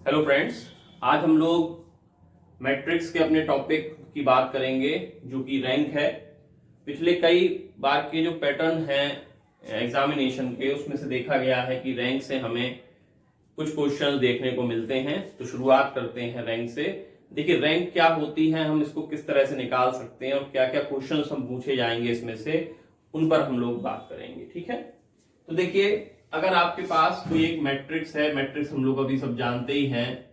Hello friends, आज हम लोग मैट्रिक्स के अपने टॉपिक की बात करेंगे जो कि रैंक है। पिछले कई बार के जो पैटर्न हैं एग्जामिनेशन के, उसमें से देखा गया है कि रैंक से हमें कुछ क्वेश्चंस देखने को मिलते हैं। तो शुरुआत करते हैं रैंक से। देखिए रैंक क्या होती है, हम इसको किस तरह से निकाल सकते हैं और क्या क्या क्वेश्चंस हम पूछे जाएंगे इसमें से, उन पर हम लोग बात करेंगे। ठीक है, तो देखिए अगर आपके पास कोई एक मैट्रिक्स है, मैट्रिक्स हम लोग अभी सब जानते ही हैं।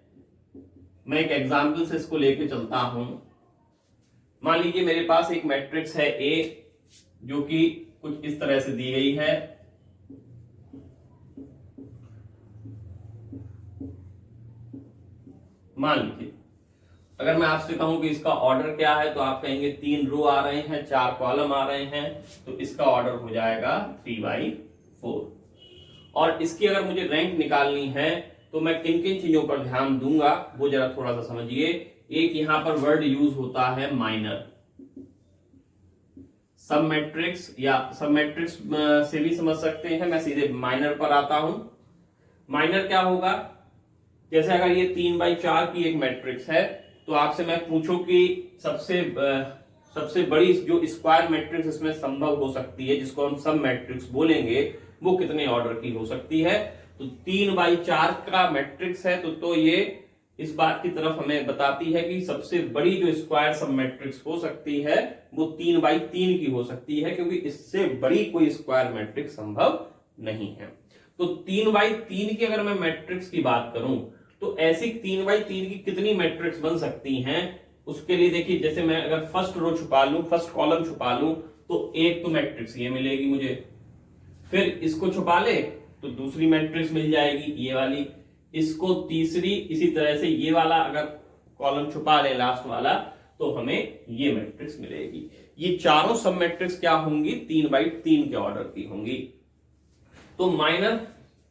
मैं एक एग्जाम्पल से इसको लेके चलता हूं। मान लीजिए मेरे पास एक मैट्रिक्स है ए, जो कि कुछ इस तरह से दी गई है। मान लीजिए अगर मैं आपसे कहूं कि इसका ऑर्डर क्या है, तो आप कहेंगे 3 रो आ रहे हैं, 4 कॉलम आ रहे हैं, तो इसका ऑर्डर हो जाएगा 3/4। और इसकी अगर मुझे रैंक निकालनी है तो मैं किन किन चीजों पर ध्यान दूंगा वो जरा थोड़ा सा समझिए। एक यहां पर वर्ड यूज होता है माइनर। सब मैट्रिक्स या सब मैट्रिक्स से भी समझ सकते हैं, मैं सीधे माइनर पर आता हूं। माइनर क्या होगा, जैसे अगर ये 3/4 की एक मैट्रिक्स है तो आपसे मैं पूछूं कि सबसे बड़ी जो स्क्वायर मैट्रिक्स इसमें संभव हो सकती है, जिसको हम सब मैट्रिक्स बोलेंगे, वो कितने ऑर्डर की हो सकती है। तो 3/4 का मैट्रिक्स है तो ये इस बात की तरफ हमें बताती है कि सबसे बड़ी जो स्क्वायर सब मैट्रिक्स हो सकती है वो 3/3 की हो सकती है, क्योंकि इससे बड़ी कोई स्क्वायर मैट्रिक्स संभव नहीं है। तो 3/3 की अगर मैं मैट्रिक्स की बात करूं तो ऐसी 3/3 की कितनी मैट्रिक्स बन सकती हैं, उसके लिए देखिए जैसे मैं अगर फर्स्ट रो छुपा लूं, फर्स्ट कॉलम छुपा लूं, तो एक तो मैट्रिक्स ये मिलेगी मुझे, फिर इसको छुपा ले तो दूसरी मैट्रिक्स मिल जाएगी ये वाली, इसको तीसरी, इसी तरह से ये वाला अगर कॉलम छुपा ले लास्ट वाला तो हमें ये मैट्रिक्स मिलेगी। ये चारों सब मैट्रिक्स क्या होंगी, 3/3 के ऑर्डर की होंगी। तो माइनर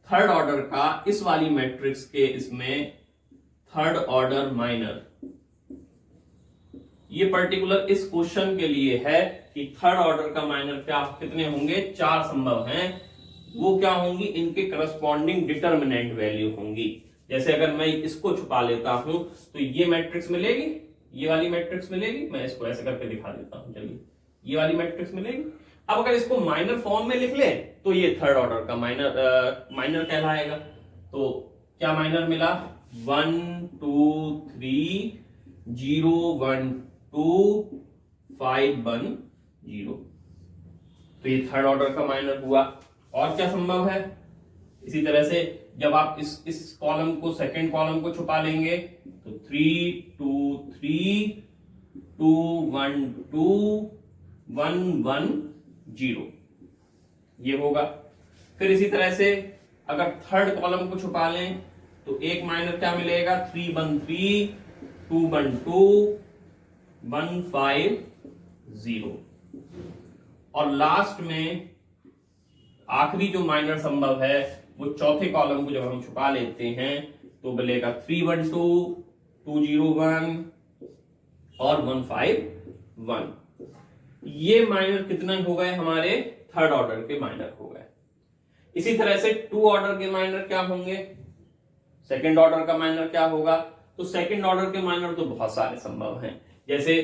थर्ड ऑर्डर का इस वाली मैट्रिक्स के इसमें थर्ड ऑर्डर माइनर, ये पर्टिकुलर इस क्वेश्चन के लिए है कि थर्ड ऑर्डर का माइनर क्या कितने होंगे, 4 संभव हैं। वो क्या होंगी, इनके करस्पॉन्डिंग डिटर्मिनेंट वैल्यू होंगी। जैसे अगर मैं इसको छुपा लेता हूं तो ये मैट्रिक्स मिलेगी, ये वाली मैट्रिक्स मिलेगी। मैं इसको ऐसे करके दिखा देता हूं, चलिए ये वाली मैट्रिक्स मिलेगी। अब अगर इसको माइनर फॉर्म में लिख ले तो ये थर्ड ऑर्डर का माइनर कहलाएगा। तो क्या माइनर मिला, 1 2 3 0 1 2 5 1 0, तो ये थर्ड ऑर्डर का माइनर हुआ। और क्या संभव है, इसी तरह से जब आप इस कॉलम को, सेकंड कॉलम को छुपा लेंगे तो 3 2 3 2 1 2 1 1 0 ये होगा। फिर इसी तरह से अगर थर्ड कॉलम को छुपा लें तो एक माइनर क्या मिलेगा, 3 1 3 2 1 2 1 5 0। और लास्ट में आखिरी जो माइनर संभव है वो चौथे कॉलम को जब हम छुपा लेते हैं तो मिलेगा 3 1 2 2 0 1 और 1 5 1। ये माइनर कितने हो गए, हमारे थर्ड ऑर्डर के माइनर हो गए। इसी तरह से 2 ऑर्डर के माइनर क्या होंगे, सेकंड ऑर्डर का माइनर क्या होगा। तो सेकंड ऑर्डर के माइनर तो बहुत सारे संभव हैं, जैसे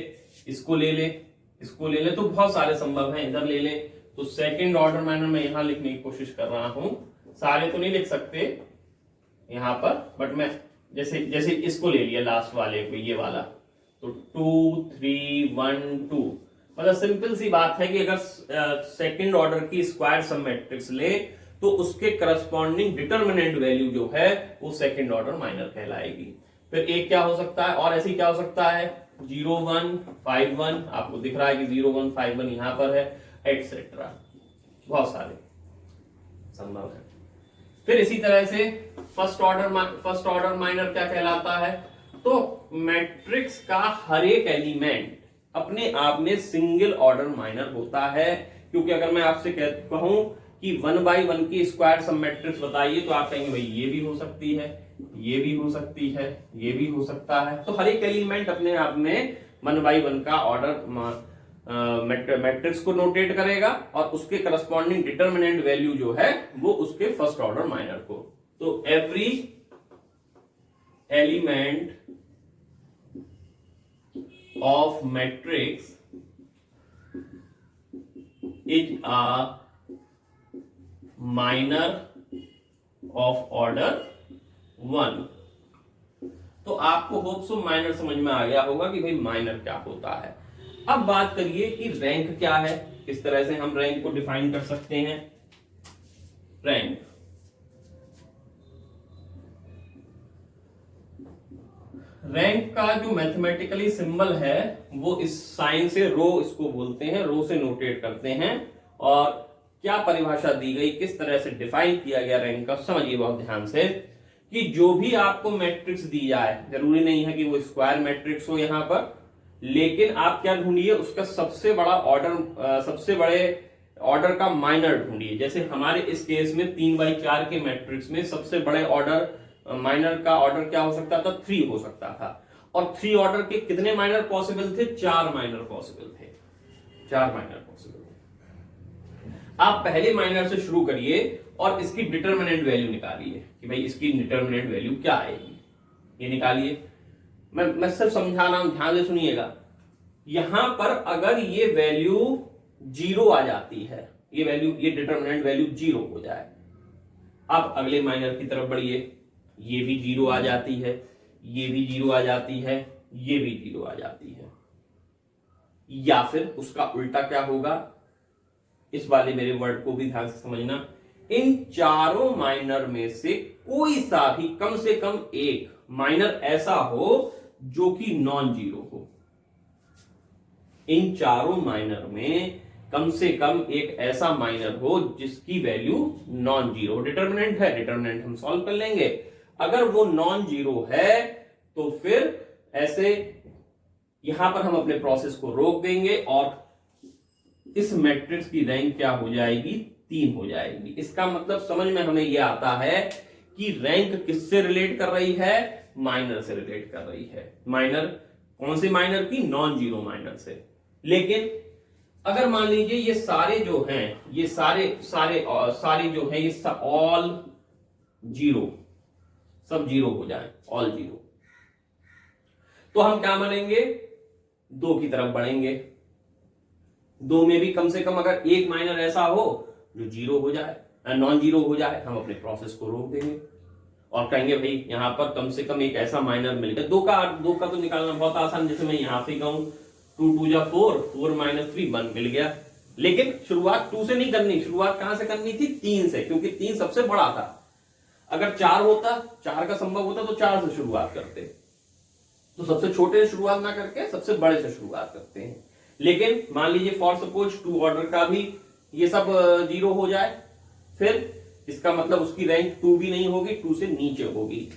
इसको ले ले, इसको ले ले, तो बहुत सारे संभव हैं। इधर ले ले तो सेकंड ऑर्डर माइनर मैं यहां लिखने की कोशिश कर रहा हूं, सारे तो नहीं लिख सकते यहां पर, बट मैं जैसे इसको ले लिया लास्ट वाले को, ये वाला, तो 2 3 1 2। मतलब सिंपल सी बात है कि अगर सेकंड ऑर्डर की स्क्वायर सब मैट्रिक्स ले तो उसके करस्पॉन्डिंग डिटर्मिनेंट वैल्यू जो है वो सेकंड ऑर्डर माइनर कहलाएगी। फिर एक क्या हो सकता है, और ऐसे क्या हो सकता है, 0 1 5 1, आपको दिख रहा है कि 0 1 5 1 यहां पर है, एटसेट्रा, बहुत सारे संभव है। फिर इसी तरह से फर्स्ट ऑर्डर माइनर क्या कहलाता है, तो मैट्रिक्स का हर एक एलिमेंट अपने आप में सिंगल ऑर्डर माइनर होता है। क्योंकि अगर मैं आपसे कहूं कि 1/1 की स्क्वायर सब मैट्रिक्स बताइए तो आप कहेंगे भाई ये भी हो सकती है, ये भी हो सकती है, ये भी हो सकता है। तो हर एक एलिमेंट अपने आप में 1/1 का ऑर्डर मैट्रिक्स को नोटेट करेगा और उसके करस्पॉन्डिंग डिटर्मिनेंट वैल्यू जो है वो उसके फर्स्ट ऑर्डर माइनर को। तो element of matrix is a minor of order 1। तो आपको होप सो माइनर समझ में आ गया होगा कि भाई माइनर क्या होता है। अब बात करिए कि रैंक क्या है, किस तरह से हम रैंक को डिफाइन कर सकते हैं। रैंक रैंक का जो मैथमेटिकली सिंबल है वो इस साइन से, रो इसको बोलते हैं, रो से नोटेट करते हैं। और क्या परिभाषा दी गई, किस तरह से डिफाइन किया गया रैंक का, समझिए बहुत ध्यान से कि जो भी आपको मैट्रिक्स दी जाए, जरूरी नहीं है कि वो स्क्वायर मैट्रिक्स हो यहां पर, लेकिन आप क्या ढूंढिए, उसका सबसे बड़ा ऑर्डर, सबसे बड़े ऑर्डर का माइनर ढूंढिए। जैसे हमारे इस केस में 3x4 के मैट्रिक्स में सबसे बड़े ऑर्डर, माइनर का ऑर्डर क्या हो सकता था, 3 हो सकता था। और 3 ऑर्डर के कितने माइनर पॉसिबल थे, 4 माइनर पॉसिबल थे, 4 माइनर पॉसिबल थे। आप पहले माइनर से शुरू करिए और इसकी डिटरमिनेंट वैल्यू निकालिए कि भाई इसकी डिटरमिनेंट वैल्यू क्या आएगी, ये निकालिए। मैं सिर्फ समझा रहा हूं, ध्यान से सुनिएगा। यहां पर अगर ये वैल्यू 0 आ जाती है, ये वैल्यू, ये डिटरमिनेंट वैल्यू 0 हो जाए, अब अगले माइनर की तरफ बढ़िए, ये भी 0 आ जाती है, ये भी 0 आ जाती है, ये भी 0 आ जाती है। या फिर उसका उल्टा क्या होगा, इस वाले मेरे वर्ड को भी ध्यान से समझना। इन चारों माइनर में से कोई सा भी कम से कम एक माइनर ऐसा हो जो कि नॉन जीरो हो। इन चारों माइनर में कम से कम एक ऐसा माइनर हो जिसकी वैल्यू नॉन जीरो। डिटरमिनेंट है, डिटरमिनेंट हम सॉल्व कर लेंगे। अगर वो नॉन जीरो है तो फिर ऐसे यहां पर हम अपने प्रोसेस को रोक देंगे और इस मैट्रिक्स की रैंक क्या हो जाएगी, 3 हो जाएगी। इसका मतलब समझ में हमें यह आता है कि रैंक किससे रिलेट कर रही है, माइनर से रिलेट कर रही है। माइनर कौन से माइनर की, नॉन जीरो माइनर से। लेकिन अगर मान लीजिए ये सारे जो हैं, ये सारे जो हैं, ये ऑल जीरो, सब जीरो हो जाए, ऑल जीरो, तो हम क्या मानेंगे, 2 की तरफ बढ़ेंगे। 2 में भी कम से कम अगर एक माइनर ऐसा हो जो जीरो हो जाए, नॉन जीरो हो जाए, हम अपने प्रोसेस को रोक देंगे और कहेंगे भाई यहां पर कम से कम एक ऐसा माइनर मिल गया। 2 का तो निकालना बहुत आसान, जैसे मैं यहां पे कहूं 2 2 जा 4, 4 - 3 1 मिल गया। लेकिन शुरुआत 2 से नहीं करनी, शुरुआत कहां से करनी थी, 3 से, क्योंकि 3 सबसे बड़ा था। अगर 4 होता, 4 का संभव होता तो 4 से शुरुआत करते। तो सबसे छोटे से शुरुआत ना करके सबसे बड़े से शुरुआत करते हैं। लेकिन मान लीजिए फॉर सपोज 2 ऑर्डर का भी ये सब 0 हो जाए, फिर इसका मतलब उसकी रैंक 2 भी नहीं होगी, 2 से नीचे होगी।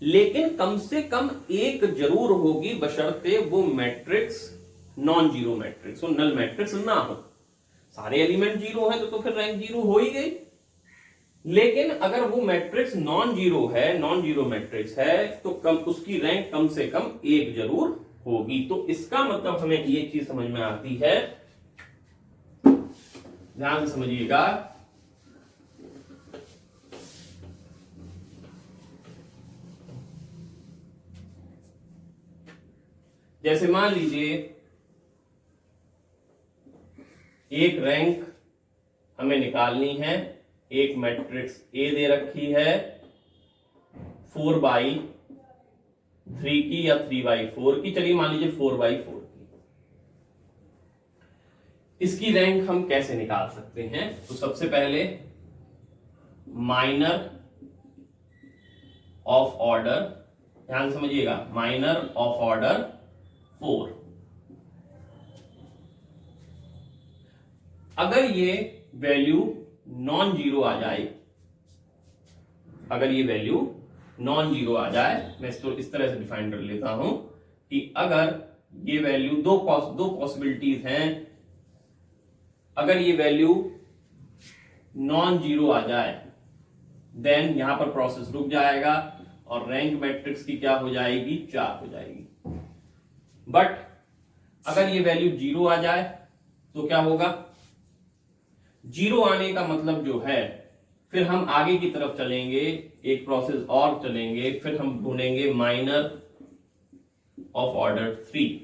लेकिन कम से कम एक जरूर होगी, बशर्ते वो मैट्रिक्स नॉन जीरो मैट्रिक्स हो, नल मैट्रिक्स ना हो। सारे एलिमेंट 0 है तो फिर रैंक 0 हो ही गई। लेकिन अगर वो मैट्रिक्स नॉन जीरो है, नॉन जीरो मैट्रिक्स है, तो कम उसकी रैंक कम से कम 1 जरूर होगी। तो इसका मतलब हमें ये चीज समझ में आती है, ध्यान से समझिएगा, जैसे मान लीजिए एक रैंक हमें निकालनी है, एक मैट्रिक्स ए दे रखी है 4/3 की या 3/4 की, चलिए मान लीजिए 4/4 की। इसकी रैंक हम कैसे निकाल सकते हैं, तो सबसे पहले माइनर ऑफ ऑर्डर, ध्यान समझिएगा, माइनर ऑफ ऑर्डर 4। अगर ये वैल्यू नॉन जीरो आ जाए, अगर ये वैल्यू नॉन जीरो आ जाए, मैं इसको इस तरह से डिफाइन कर लेता हूं कि अगर ये वैल्यू, दो पॉसिबिलिटीज हैं, अगर ये वैल्यू नॉन जीरो आ जाए देन यहां पर प्रोसेस रुक जाएगा और रैंक मैट्रिक्स की क्या हो जाएगी, 4 हो जाएगी। बट अगर ये वैल्यू 0 आ जाए तो क्या होगा, 0 आने का मतलब जो है फिर हम आगे की तरफ चलेंगे, एक प्रोसेस और चलेंगे, फिर हम ढूंढेंगे माइनर ऑफ ऑर्डर 3।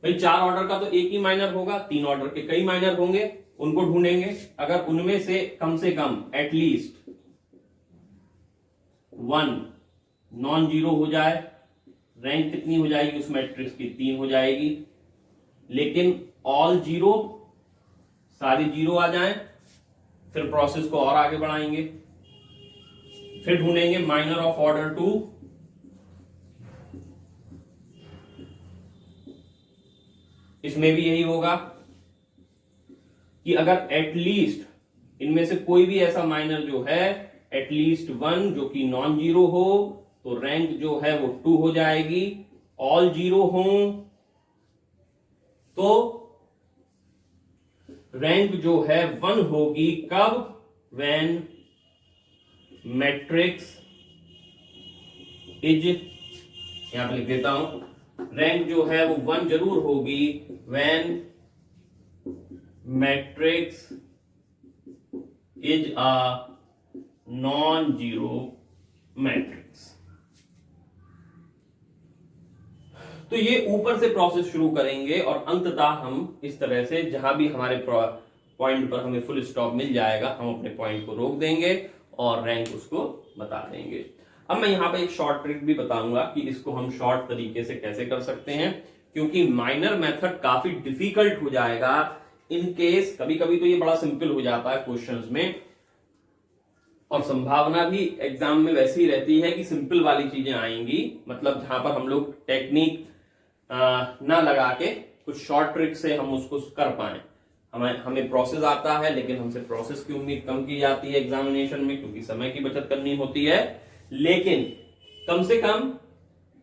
भाई 4 ऑर्डर का तो एक ही माइनर होगा, 3 ऑर्डर के कई माइनर होंगे, उनको ढूंढेंगे। अगर उनमें से कम एटलीस्ट 1 नॉन जीरो हो जाए, रैंक कितनी हो जाएगी उस मैट्रिक्स की? 3 हो जाएगी। लेकिन ऑल जीरो, सारी जीरो आ जाएं, फिर प्रोसेस को और आगे बढ़ाएंगे, फिर ढूंढेंगे माइनर ऑफ ऑर्डर 2। इसमें भी यही होगा कि अगर एटलीस्ट इनमें से कोई भी ऐसा माइनर जो है एटलीस्ट 1 जो कि नॉन जीरो हो, तो रैंक जो है वो 2 हो जाएगी। ऑल जीरो हो तो रैंक जो है 1 होगी। कब? व्हेन मैट्रिक्स इज, यहां पे लिख देता हूं, रैंक जो है वो 1 जरूर होगी when matrix is a non zero matrix. तो ये ऊपर से प्रोसेस शुरू करेंगे और अंततः हम इस तरह से जहां भी हमारे पॉइंट पर हमें फुल स्टॉप मिल जाएगा, हम अपने पॉइंट को रोक देंगे और रैंक उसको बता देंगे। अब मैं यहां पे एक शॉर्ट ट्रिक भी बताऊंगा कि इसको हम शॉर्ट तरीके से कैसे कर सकते हैं, क्योंकि माइनर मेथड काफी डिफिकल्ट हो जाएगा इन केस। कभी कभी तो ये बड़ा सिंपल हो जाता है क्वेश्चंस में, और संभावना भी एग्जाम में वैसी ही रहती है कि सिंपल वाली चीजें आएंगी, मतलब जहां पर हम लोग टेक्निक ना लगा के कुछ शॉर्ट ट्रिक से हम उसको कर पाए। हमें प्रोसेस आता है, लेकिन हमसे प्रोसेस की उम्मीद कम की जाती है एग्जामिनेशन में, क्योंकि समय की बचत करनी होती है। लेकिन कम से कम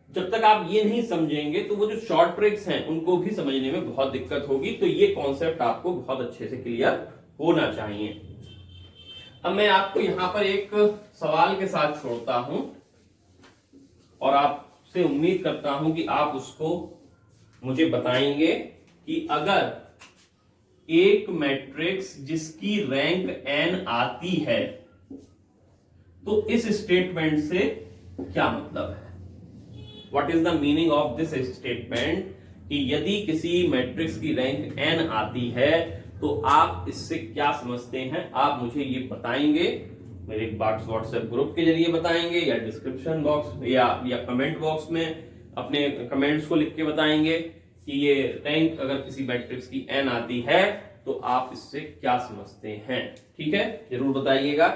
जब तक आप ये नहीं समझेंगे तो वो जो शॉर्ट ट्रिक्स हैं उनको भी समझने में बहुत दिक्कत होगी। तो ये कॉन्सेप्ट आपको बहुत अच्छे से क्लियर होना चाहिए। अब मैं आपको यहां पर एक सवाल के साथ छोड़ता हूं और आपसे उम्मीद करता हूं कि आप उसको मुझे बताएंगे कि अगर एक मैट्रिक्स जिसकी रैंक n आती है तो इस स्टेटमेंट से क्या मतलब है। What is the meaning of this statement कि यदि किसी मैट्रिक्स की रैंक n आती है तो आप इससे क्या समझते हैं, आप मुझे ये बताएंगे। मेरे व्हाट्सएप ग्रुप के जरिए बताएंगे, या डिस्क्रिप्शन बॉक्स या कमेंट बॉक्स में अपने कमेंट्स को लिख के बताएंगे कि ये रैंक अगर किसी मैट्रिक्स की n आती है तो आप इससे क्या समझते हैं। ठीक है, जरूर बताइएगा।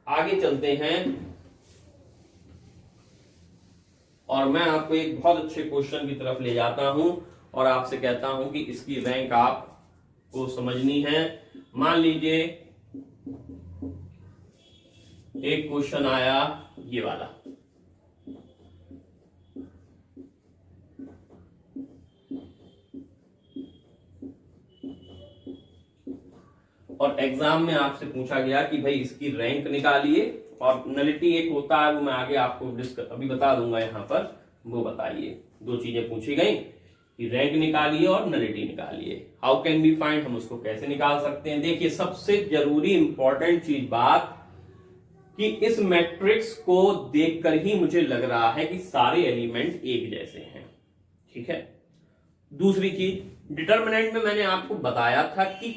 आगे चलते हैं और मैं आपको एक बहुत अच्छे क्वेश्चन की तरफ ले जाता हूं और आपसे कहता हूं कि इसकी रैंक आपको समझनी है। मान लीजिए एक क्वेश्चन आया ये वाला, और एग्जाम में आपसे पूछा गया कि भाई इसकी रैंक निकालिए, और नलिटी एक होता है वो मैं आगे आपको अभी बता दूंगा यहां पर, वो बताइए। 2 चीजें पूछी गई कि रैंक निकालिए और नलिटी निकालिए। हाउ कैन बी फाइंड, हम उसको कैसे निकाल सकते हैं। देखिए सबसे जरूरी इंपॉर्टेंट चीज बात कि इस मैट्रिक्स को देखकर ही मुझे लग रहा है कि सारे एलिमेंट एक जैसे हैं। ठीक है, दूसरी चीज डिटर्मिनेंट में मैंने आपको बताया था कि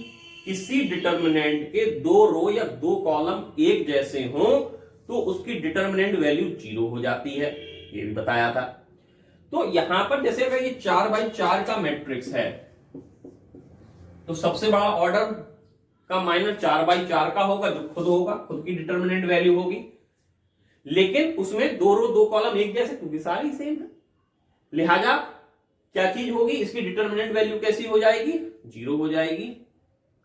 किसी डिटर्मिनेंट के 2 रो या 2 कॉलम एक जैसे हों तो उसकी डिटर्मिनेंट वैल्यू 0 हो जाती है, ये भी बताया था। तो यहां पर जैसे अगर ये 4x4 का मैट्रिक्स है तो सबसे बड़ा ऑर्डर का माइनर 4x4 का होगा, जो खुद होगा, खुद की डिटर्मिनेंट वैल्यू होगी। लेकिन उसमें 2 रो 2 कॉलम एक जैसे, क्योंकि सारी सेम है, लिहाजा क्या चीज होगी, इसकी डिटर्मिनेंट वैल्यू कैसी हो जाएगी, 0 हो जाएगी।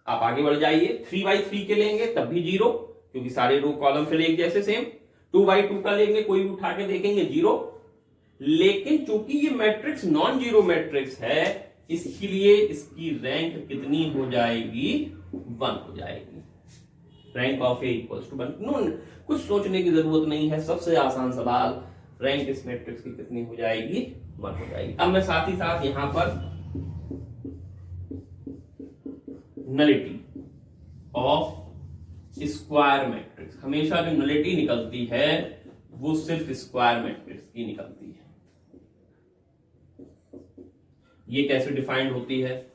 आप आगे बढ़ जाइए, 3x3 के लेंगे तब भी 0, क्योंकि सारे रो कॉलम फिर एक जैसे सेम। 2x2 का लेंगे, कोई भी उठा के देखेंगे 0। लेकिन चूंकि ये मैट्रिक्स नॉन जीरो मैट्रिक्स है, इसके लिए इसकी रैंक कितनी हो जाएगी, 1 हो जाएगी। Rank of A equals to 1। No, कुछ सोचने की जरूरत नहीं है, सबसे आसान सवाल, रैंक इस मैट्रिक्स की कितनी हो जाएगी, 1 हो जाएगी। अब मैं साथ ही साथ यहां पर नलिटी ऑफ स्क्वायर मैट्रिक्स। हमेशा जो नलिटी निकलती है वो सिर्फ स्क्वायर मैट्रिक्स की निकलती है। ये कैसे डिफाइंड होती है?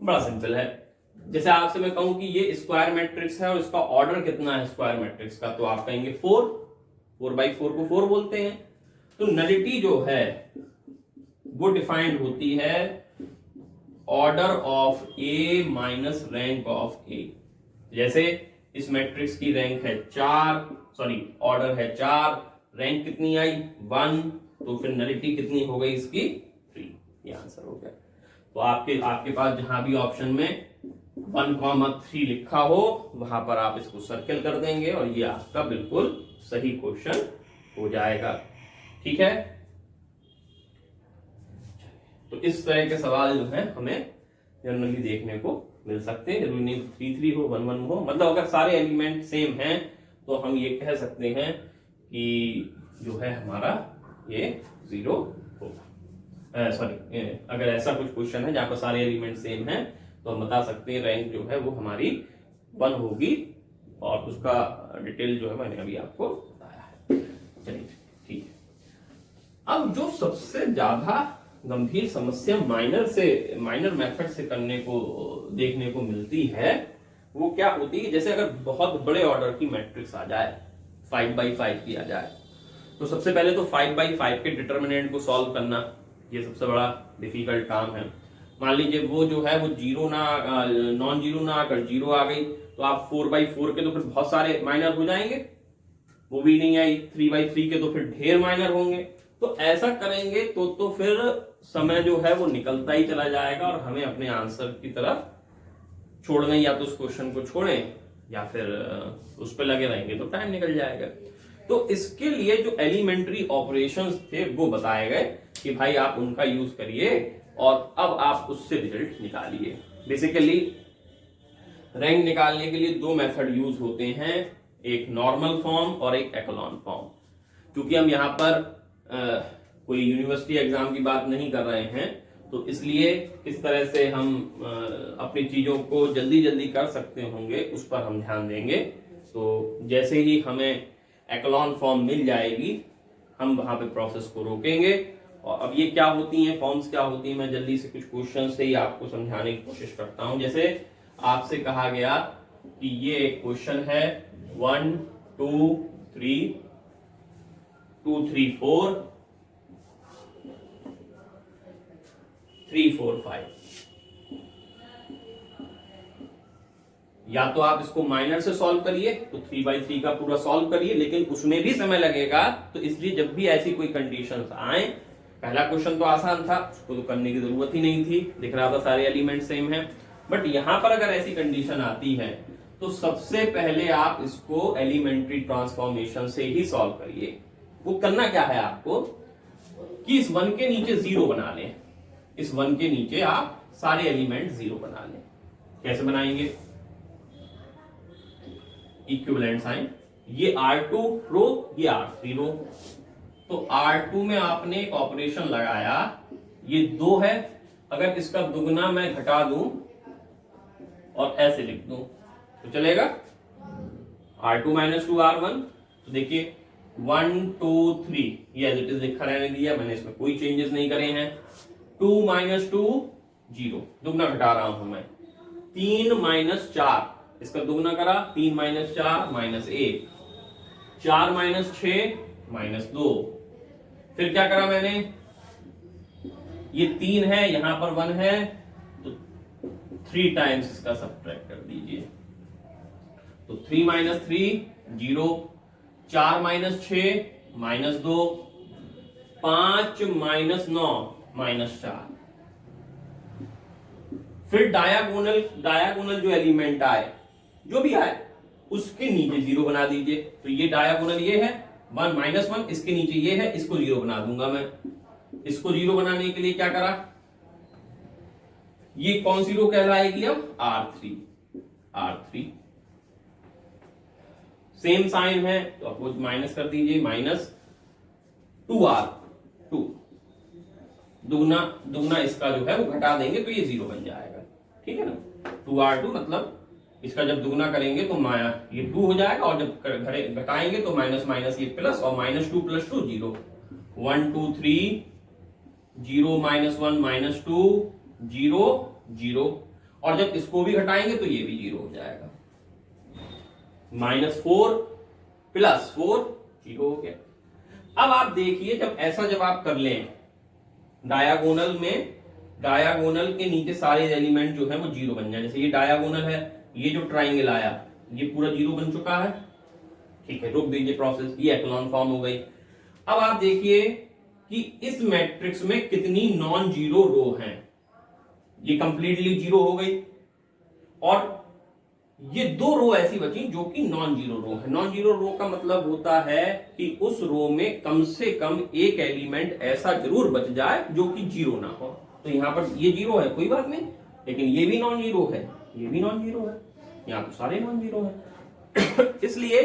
बड़ा सिंपल है। जैसे आपसे मैं कहूं कि ये स्क्वायर मैट्रिक्स है और इसका ऑर्डर कितना है स्क्वायर मैट्रिक्स का, तो आप कहेंगे 4/4 को 4 बोलते हैं। तो नलिटी जो है वो डिफाइंड होती है order of A minus rank of A. जैसे इस मैट्रिक्स की रैंक है 4, ऑर्डर है 4, रैंक कितनी आई 1, तो फिर नलिटी कितनी हो गई इसकी 3। ये आंसर हो गया। तो आपके पास जहां भी ऑप्शन में 1,3 लिखा हो वहां पर आप इसको सर्किल कर देंगे और ये आपका बिल्कुल सही क्वेश्चन हो जाएगा। ठीक है, तो इस तरह के सवाल जो है हमें जनरली देखने को मिल सकते हैं। जरूरी नहीं 3-3 हो 1-1 हो, मतलब अगर सारे एलिमेंट सेम हैं तो हम ये कह सकते हैं कि जो है हमारा ये 0 होगा। अगर ऐसा कुछ क्वेश्चन है जहां पर सारे एलिमेंट सेम हैं तो हम बता सकते हैं रैंक जो है वो हमारी 1 होगी, और उसका डिटेल जो है मैंने अभी आपको बताया है। चलिए ठीक है। अब जो सबसे ज्यादा गंभीर समस्या माइनर मेथड से करने को देखने को मिलती है वो क्या होती है, जैसे अगर बहुत बड़े ऑर्डर की मैट्रिक्स आ जाए 5/5 की आ जाए, तो सबसे पहले तो 5/5 के डिटर्मिनेंट को सॉल्व करना ये सबसे बड़ा डिफिकल्ट काम है। मान लीजिए वो जो है वो नॉन जीरो ना आकर 0 आ गई, तो आप 4/4 के तो फिर बहुत सारे माइनर हो जाएंगे, वो भी नहीं आई। 3/3 के तो फिर ढेर माइनर होंगे। तो ऐसा करेंगे तो फिर समय जो है वो निकलता ही चला जाएगा और हमें अपने आंसर की तरफ छोड़ना, या तो उस क्वेश्चन को छोड़ें या फिर उस पर लगे रहेंगे तो टाइम निकल जाएगा। तो इसके लिए जो एलिमेंट्री ऑपरेशंस थे वो बताए गए कि भाई आप उनका यूज करिए और अब आप उससे रिजल्ट निकालिए। बेसिकली रैंक निकालने के लिए 2 मेथड यूज होते हैं, एक नॉर्मल फॉर्म और एक एक्लॉन फॉर्म। क्योंकि हम यहाँ पर कोई यूनिवर्सिटी एग्जाम की बात नहीं कर रहे हैं, तो इसलिए किस तरह से हम अपनी चीजों को जल्दी कर सकते होंगे उस पर हम ध्यान देंगे। तो जैसे ही हमें एक्लॉन फॉर्म मिल जाएगी हम वहां पे प्रोसेस को रोकेंगे। और अब ये क्या होती हैं, फॉर्म्स क्या होती हैं, मैं जल्दी से कुछ क्वेश्चन से ही आपको समझाने की कोशिश करता हूं। जैसे आपसे कहा गया कि ये एक क्वेश्चन है 1 2 3 2 3 4 3 4 5। या तो आप इसको माइनर से सॉल्व करिए, तो 3/3 का पूरा सॉल्व करिए, लेकिन उसमें भी समय लगेगा। तो इसलिए जब भी ऐसी कोई कंडीशंस आए, पहला क्वेश्चन तो आसान था, उसको तो करने की जरूरत ही नहीं थी, दिख रहा था सारे एलिमेंट सेम हैं। बट यहां पर अगर ऐसी कंडीशन आती है तो सबसे पहले आप इसको एलिमेंट्री ट्रांसफॉर्मेशन से ही सॉल्व करिए। वो करना क्या है आपको कि इस 1 के नीचे 0 बना लें, इस 1 के नीचे आप सारे एलिमेंट 0 बना लें। कैसे बनाएंगे? इक्विवेलेंट साइन, ये R2 रो, ये R3 रो। तो R2 में आपने एक ऑपरेशन लगाया, ये 2 है, अगर इसका दुगना मैं घटा दूं और ऐसे लिख दूं तो चलेगा। R2 - 2 R1, तो देखिए 1 2 3 ये एज इट इज लिखा रहने दिया, मैंने इसमें कोई चेंजेस नहीं करे हैं। 2 - 2 0, दुगना घटा रहा हूं मैं। 3 - 4, इसका दुगना करा, 3 - 4 -1, 4 - 6 -2। फिर क्या करा मैंने, ये 3 है, यहां पर 1 है, तो 3 टाइम्स इसका सब्ट्रैक्ट कर दीजिए। तो 3 - 3 0, 4 - 6 -2, 5 - 9 -4। फिर डायगोनल जो एलिमेंट आए, जो भी आए, उसके नीचे 0 बना दीजिए। तो ये डायगोनल ये है 1 -1, इसके नीचे ये है, इसको 0 बना दूंगा मैं। इसको 0 बनाने के लिए क्या करा, ये कौन सी रो कहलाएगी अब, R3। सेम साइन है तो आपको माइनस कर दीजिए, -2R2, दुगना इसका जो है वो घटा देंगे तो ये 0 बन जाएगा। ठीक है ना, 2R2 मतलब इसका जब दुगना करेंगे तो ये 2 हो जाएगा, और जब घटाएंगे तो माइनस माइनस ये प्लस, और -2 + 2 0, 1 2 3 0 -1 -2 0 0, और जब इसको भी घटाएंगे तो ये भी 0 हो जाएगा, -4 + 4 0 हो गया। अब आप देखिए जब आप कर लें डायगोनल में, डायगोनल के नीचे सारे एलिमेंट जो है वो 0 बन जाए। जैसे ये डायगोनल है, ये जो ट्राइंगल आया ये पूरा 0 बन चुका है, ठीक है, रोक दीजिए प्रोसेस, ये एक्लोन फॉर्म हो गई। अब आप देखिए कि इस मैट्रिक्स में कितनी नॉन जीरो रो हैं, ये कंप्लीटली 0 हो गई, और ये 2 रो ऐसी बची जो कि नॉन जीरो रो है। नॉन जीरो रो का मतलब होता है कि उस रो में कम से कम एक एलिमेंट ऐसा जरूर बच जाए जो कि 0 ना हो। तो यहां पर ये 0 है, कोई बात नहीं, लेकिन ये भी नॉन जीरो है, ये भी नॉन जीरो है, यहां तो सारे नॉन जीरो है। इसलिए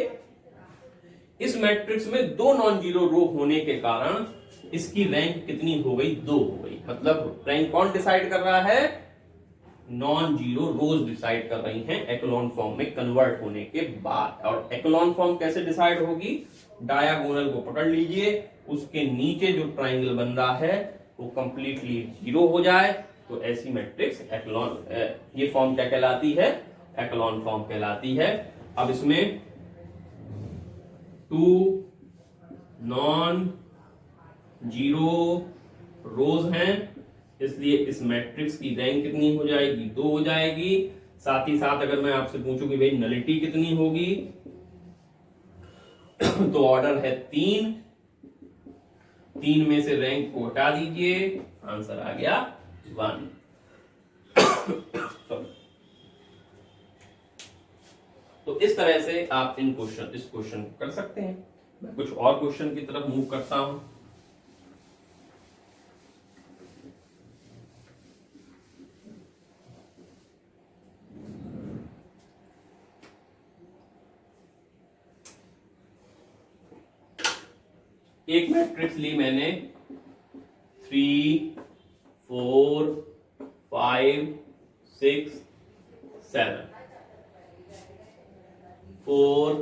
इस मैट्रिक्स में 2 नॉन जीरो रो होने के कारण इसकी रैंक कितनी हो गई, 2 हो गई। मतलब रैंक कौन डिसाइड कर रहा है, नॉन जीरो रोज डिसाइड कर रही हैं एक्लोन फॉर्म में कन्वर्ट होने के बाद। और एक्लोन फॉर्म कैसे डिसाइड होगी, डायगोनल को पकड़ लीजिए, उसके नीचे जो ट्राइंगल बन रहा है वो कंप्लीटली 0 हो जाए, तो ऐसी मैट्रिक्स एक्लोन, ये फॉर्म क्या कहलाती है, एक्लोन फॉर्म कहलाती है। अब इसमें 2 नॉन जीरो रोज हैं, इसलिए इस मैट्रिक्स की रैंक कितनी हो जाएगी, 2 हो जाएगी। साथ ही साथ अगर मैं आपसे पूछूं कि भाई नलिटी कितनी होगी, तो ऑर्डर है 3, 3 में से रैंक को हटा दीजिए, आंसर आ गया 1। तो इस तरह से आप इस क्वेश्चन को कर सकते हैं। मैं कुछ और क्वेश्चन की तरफ मूव करता हूं। एक मैट्रिक्स ली मैंने 3 4 5 6 7, 4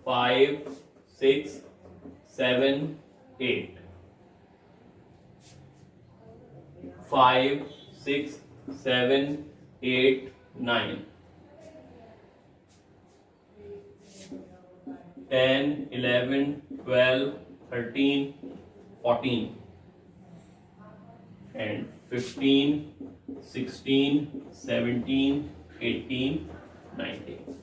5 6 7 8, 5 6 7 8 9, 10 11 12 13 14 and 15 16 17 18 19।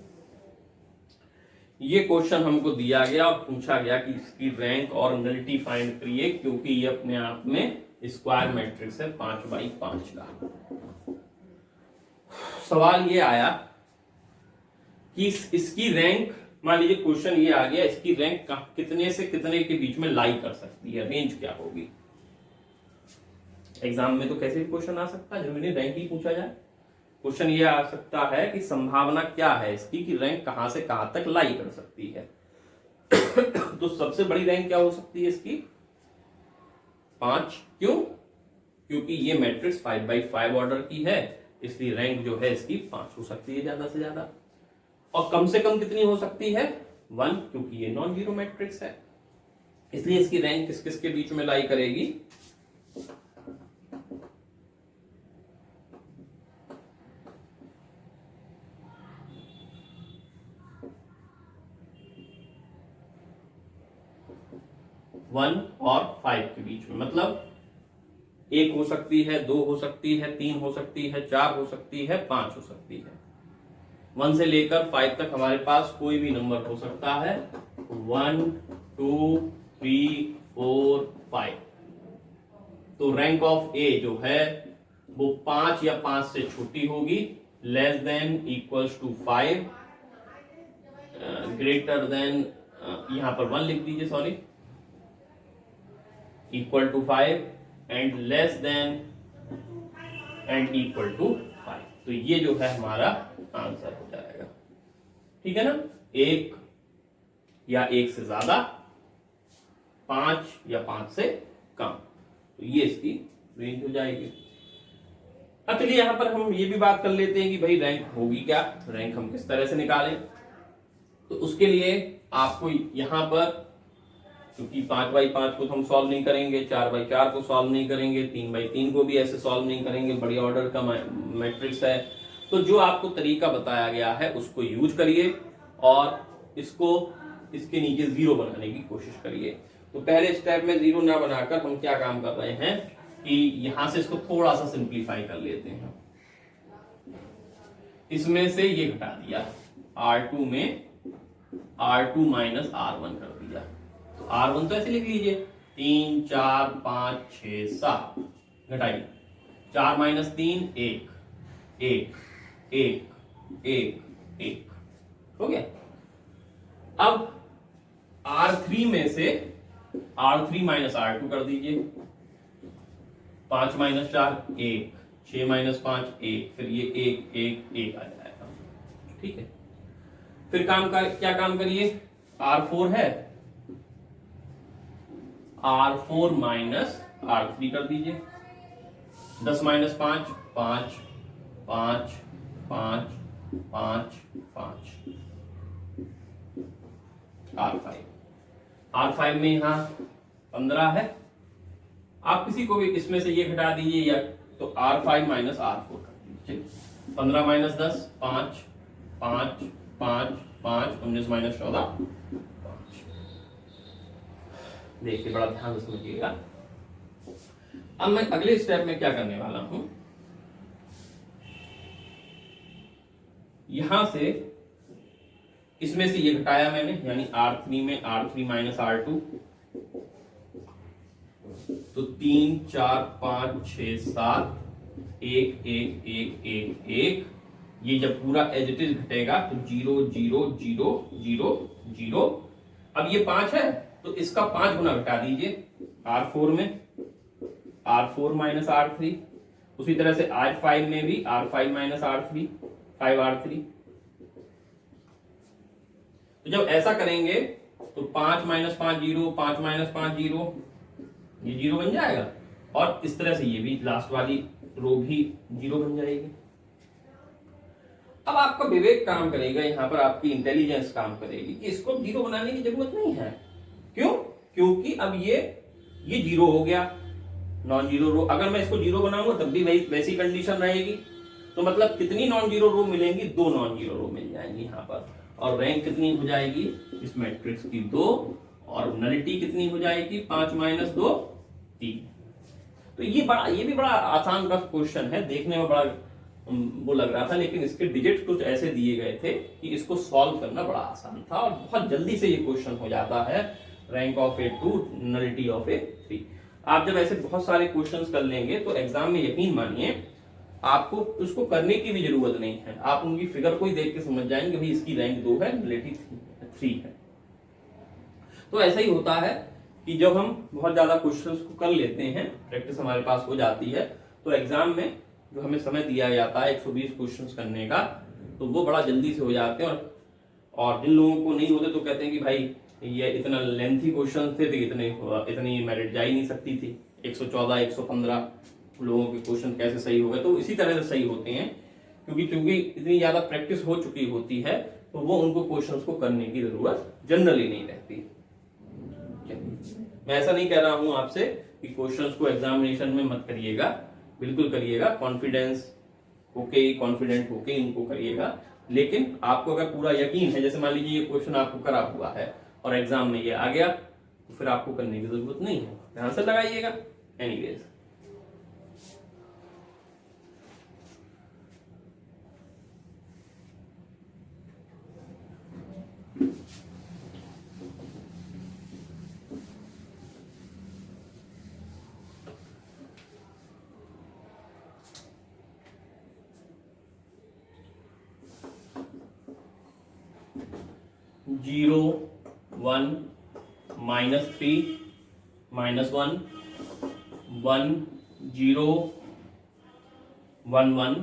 ये क्वेश्चन हमको दिया गया और पूछा गया कि इसकी रैंक और नलिटी फाइंड करिए, क्योंकि ये अपने आप में स्क्वायर मैट्रिक्स है 5x5 का। सवाल ये आया कि इसकी रैंक, मान लीजिए क्वेश्चन ये आ गया, इसकी रैंक कितने से कितने के बीच में लाई कर सकती है, रेंज क्या होगी। एग्जाम में तो कैसे भी क्वेश्चन आ सकता है, जरूरी रैंक ही पूछा जाए। क्वेश्चन ये आ सकता है कि संभावना क्या है इसकी कि रैंक कहां से कहां तक लाई कर सकती है। तो सबसे बड़ी रैंक क्या हो सकती है इसकी, 5। क्यों, क्योंकि ये मैट्रिक्स 5x5 ऑर्डर की है, इसलिए रैंक जो है इसकी 5 हो सकती है ज्यादा से ज्यादा। और कम से कम कितनी हो सकती है, 1, क्योंकि ये नॉन जीरो मैट्रिक्स है, इसलिए इसकी रैंक किस किस के बीच में लाई करेगी, 1 और 5 के बीच में। मतलब 1 हो सकती है, 2 हो सकती है, 3 हो सकती है, 4 हो सकती है, 5 हो सकती है। 1 से लेकर 5 तक हमारे पास कोई भी नंबर हो सकता है, 1 2 3 4 5। तो रैंक ऑफ ए जो है वो 5 या 5 से छोटी होगी, less than equals to 5, greater than, यहां पर 1 लिख दीजिए, sorry, equal to 5 and less than and equal to 5। तो ये जो है हमारा आंसर हो जाएगा, ठीक है ना, 1 या 1 से ज्यादा, 5 या 5 से कम, तो ये इसकी रेंज हो जाएगी। अब चलिए यहाँ पर हम ये भी बात कर लेते हैं कि भाई रैंक होगी क्या, रैंक हम किस तरह से निकालें। तो उसके लिए आपको यहाँ पर, क्योंकि 5x5 को तो हम सॉल्व नहीं करेंगे, 4x4 को सॉल्व नहीं करेंगे, 3x3 को भी ऐसे सॉल्व नहीं करेंगे, बड़ी ऑर्डर का मैट्रिक्स है, तो जो आपको तरीका बताया गया है उसको यूज करिए और इसको इसके नीचे जीरो बनाने की कोशिश करिए। तो पहले स्टेप में जीरो ना बनाकर हम क्या काम कर रहे हैं कि यहां से इसको थोड़ा सा सिंप्लीफाई कर लेते हैं। इसमें से ये घटा दिया, R2 में R2 माइनस R1 कर दिया। तो R1 तो ऐसे लिख लीजिए 3 4 5 6 7, घटाइए 4 माइनस 3 1 1 1 1 1, हो गया। अब R3 में से R3 माइनस R2 कर दीजिए, 5 माइनस 4 1, 6 माइनस 5 1, फिर ये 1 1 1 आ जाएगा, ठीक है। फिर क्या काम करिए, R4 है, R4 माइनस R3 कर दीजिए, 10 माइनस 5 5 5 5 5 5, R5 में यहां 15 है, आप किसी को भी इसमें से ये घटा दीजिए, या तो R5 माइनस R4 कर दीजिए। 15 माइनस 10 5 5 5 5, 19 माइनस 14 5। देखिए बड़ा ध्यान से समझिएगा। अब मैं अगले स्टेप में क्या करने वाला हूं, यहां से इसमें से ये घटाया मैंने, यानी R3 में R3 माइनस R2, तो 3 4 5 6 7 1 1 1 1 1, ये जब पूरा एज इट इज घटेगा तो 0 0 0 0 0। अब ये 5 है तो इसका 5 गुना घटा दीजिए R4 में, R4 माइनस R3, उसी तरह से R5 में भी R5 माइनस R3 5R3। तो जब ऐसा करेंगे तो 5 माइनस 5 0, 5 माइनस 5 0, ये 0 बन जाएगा, और इस तरह से ये भी लास्ट वाली रो भी 0 बन जाएगी। अब आपका विवेक काम करेगा, यहां पर आपकी इंटेलिजेंस काम करेगी कि इसको 0 बनाने की जरूरत नहीं है। क्यों? क्योंकि अब ये 0 हो गया, नॉन जीरो रो। अगर मैं इसको 0 बनाऊंगा तब भी वैसी कंडीशन रहेगी, तो मतलब कितनी नॉन जीरो रो मिलेंगी, 2 नॉन जीरो रो मिल जाएंगी यहाँ पर, और रैंक कितनी हो जाएगी इस मैट्रिक्स की 2, और नलिटी कितनी हो जाएगी 5 माइनस 2 3। तो ये भी बड़ा आसान का क्वेश्चन है, देखने में बड़ा वो लग रहा था, लेकिन इसके डिजिट कुछ ऐसे दिए गए थे कि इसको सॉल्व करना बड़ा आसान था, और बहुत जल्दी से ये क्वेश्चन हो जाता है, rank of A 2 nullity of A 3। आप जब ऐसे बहुत सारे क्वेश्चंस कर लेंगे तो एग्जाम में यकीन मानिए आपको उसको करने की भी जरूरत नहीं है, आप उनकी फिगर को ही देख के समझ जाएंगे भाई इसकी रैंक 2 है, नलिटी 3 है। तो ऐसा ही होता है कि जब हम बहुत ज्यादा क्वेश्चंस को कर लेते हैं, प्रैक्टिस हमारे पास हो जाती है, तो एग्जाम में जो हमें समय दिया जाता है 120 क्वेश्चंस करने का, तो वो बड़ा जल्दी से हो जाते हैं। और जिन लोगों को नहीं होते तो कहते हैं कि भाई ये इतना लेंथी क्वेश्चन थे तो इतनी मेरिट जा ही नहीं सकती थी, 114 115 लोगों के क्वेश्चन कैसे सही हो गए। तो इसी तरह से सही होते हैं, क्योंकि इतनी ज्यादा प्रैक्टिस हो चुकी होती है, तो वो उनको क्वेश्चंस को करने की जरूरत जनरली नहीं रहती। मैं ऐसा नहीं कह रहा हूं आपसे कि क्वेश्चंस को एग्जामिनेशन में मत करिएगा, बिल्कुल करिएगा, कॉन्फिडेंट होके इनको करिएगा, लेकिन आपको अगर पूरा यकीन है, जैसे मान लीजिए ये क्वेश्चन आपको करा हुआ है और एग्जाम में ये आ गया, तो फिर आपको करने की जरूरत नहीं है, ध्यान से लगाइएगा। एनीवेज, जीरो 1 माइनस 3 माइनस 1 1 0 1 1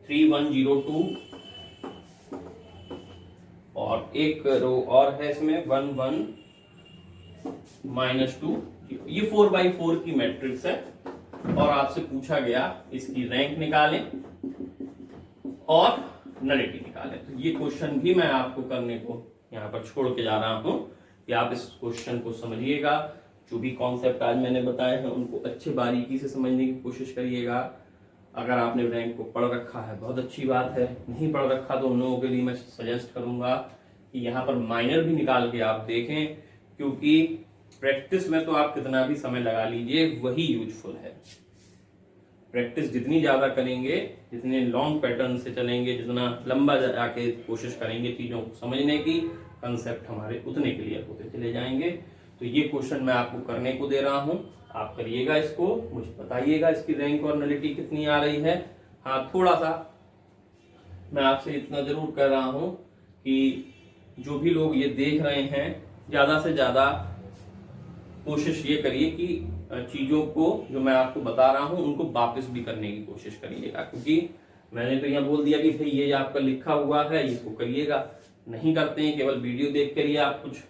3 1 0 2, और एक रो और है इसमें 1 1 माइनस 2। ये 4x4 की मैट्रिक्स है, और आपसे पूछा गया इसकी रैंक निकालें और नलिटी निकालें, तो ये क्वेश्चन भी मैं आपको करने को यहाँ पर छोड़ के जा रहा हूं कि आप इस क्वेश्चन को समझिएगा। जो भी कॉन्सेप्ट आज मैंने बताए हैं उनको अच्छे बारीकी से समझने की कोशिश करिएगा। अगर आपने रैंक को पढ़ रखा है बहुत अच्छी बात है, नहीं पढ़ रखा तो उन लोगों के लिए मैं सजेस्ट करूंगा कि यहाँ पर माइनर भी निकाल के आप देखें, क्योंकि प्रैक्टिस में तो आप कितना भी समय लगा लीजिए वही यूजफुल है। प्रैक्टिस जितनी ज्यादा करेंगे, जितने लॉन्ग पैटर्न से चलेंगे, जितना लंबा जाके कोशिश करेंगे चीजों को समझने की, कंसेप्ट हमारे उतने क्लियर होते चले जाएंगे। तो ये क्वेश्चन मैं आपको करने को दे रहा हूं, आप करिएगा इसको, मुझे बताइएगा इसकी रैंक और नलिटी कितनी आ रही है। हाँ, थोड़ा सा मैं आपसे इतना जरूर कह रहा हूं कि जो भी लोग ये देख रहे हैं ज्यादा से ज्यादा कोशिश ये करिए कि चीजों को जो मैं आपको बता रहा हूं उनको वापस भी करने की कोशिश करिएगा, क्योंकि मैंने तो यहाँ बोल दिया कि भाई ये आपका लिखा हुआ है इसको करिएगा, नहीं करते हैं, केवल वीडियो देख कर ही आप कुछ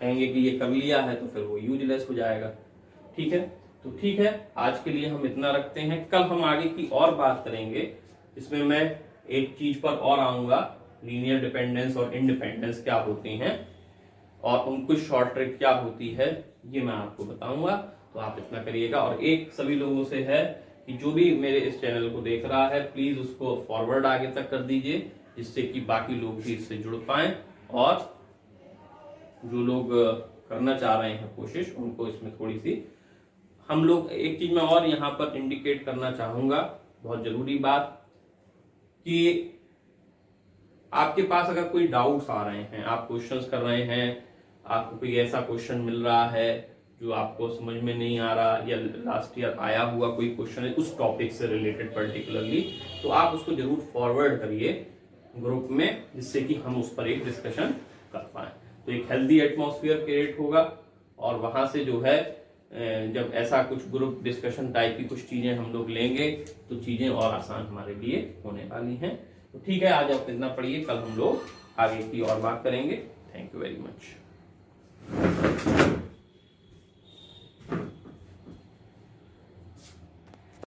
कहेंगे कि ये कर लिया है तो फिर वो यूजलेस हो जाएगा। ठीक है, तो ठीक है, आज के लिए हम इतना रखते हैं। कल हम आगे की और बात करेंगे, इसमें मैं एक चीज पर और आऊंगा, लीनियर डिपेंडेंस और इंडिपेंडेंस क्या होती हैं और उनको शॉर्ट ट्रिक क्या होती है, ये मैं आपको बताऊंगा। तो आप इतना करिएगा। और एक सभी लोगों से है कि जो भी मेरे इस चैनल को देख रहा है प्लीज उसको फॉरवर्ड आगे तक कर दीजिए, जिससे कि बाकी लोग भी इससे जुड़ पाएं, और जो लोग करना चाह रहे हैं कोशिश उनको इसमें थोड़ी सी हम लोग एक चीज मैं और यहाँ पर इंडिकेट करना चाहूंगा, बहुत जरूरी बात, कि आपके पास अगर कोई डाउट्स आ रहे हैं, आप क्वेश्चंस कर रहे हैं, आपको कोई ऐसा क्वेश्चन मिल रहा है जो आपको समझ में नहीं आ रहा, या लास्ट ईयर आया हुआ कोई क्वेश्चन है उस टॉपिक से रिलेटेड पर्टिकुलरली, तो आप उसको जरूर फॉरवर्ड करिए ग्रुप में, जिससे कि हम उस पर एक डिस्कशन कर पाए। तो एक हेल्दी एटमॉस्फेयर क्रिएट होगा, और वहां से जो है जब ऐसा कुछ ग्रुप डिस्कशन टाइप की कुछ चीजें हम लोग लेंगे तो चीजें और आसान हमारे लिए होने वाली हैं। तो ठीक है, आज आप इतना पढ़िए, कल हम लोग आगे की और बात करेंगे। Thank you very much.